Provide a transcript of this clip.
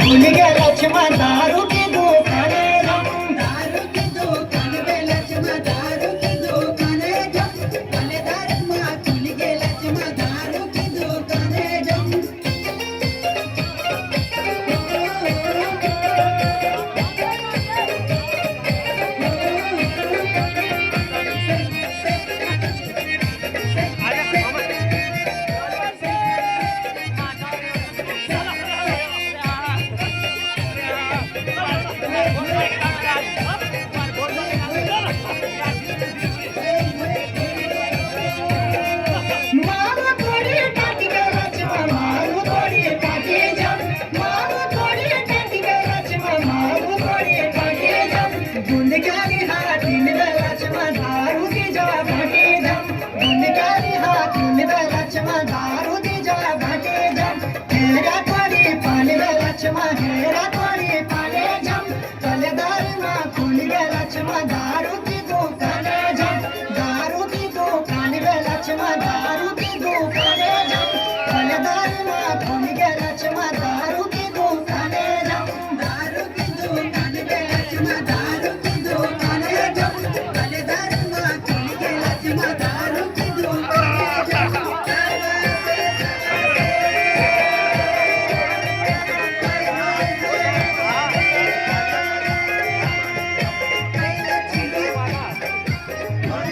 भूल गया लक्ष्मण दारू की दुकान दारू की दुकान पे लक्ष्मण दारू की दुकान भले धर्मा खुल गए लक्ष्मण दारू की दुकान मारू थोड़ी काटी के लक्ष्मण मारू थोड़ी काटी जब मारू थोड़ी काटी के लक्ष्मण मारू थोड़ी काटी जब गुंडकारी हाथी में लक्ष्मण दारू की जा घाटे जब गुंडकारी हाथी में लक्ष्मण दारू की जा घाटे जब हेरा थोड़ी पानी में लक्ष्मण हेरा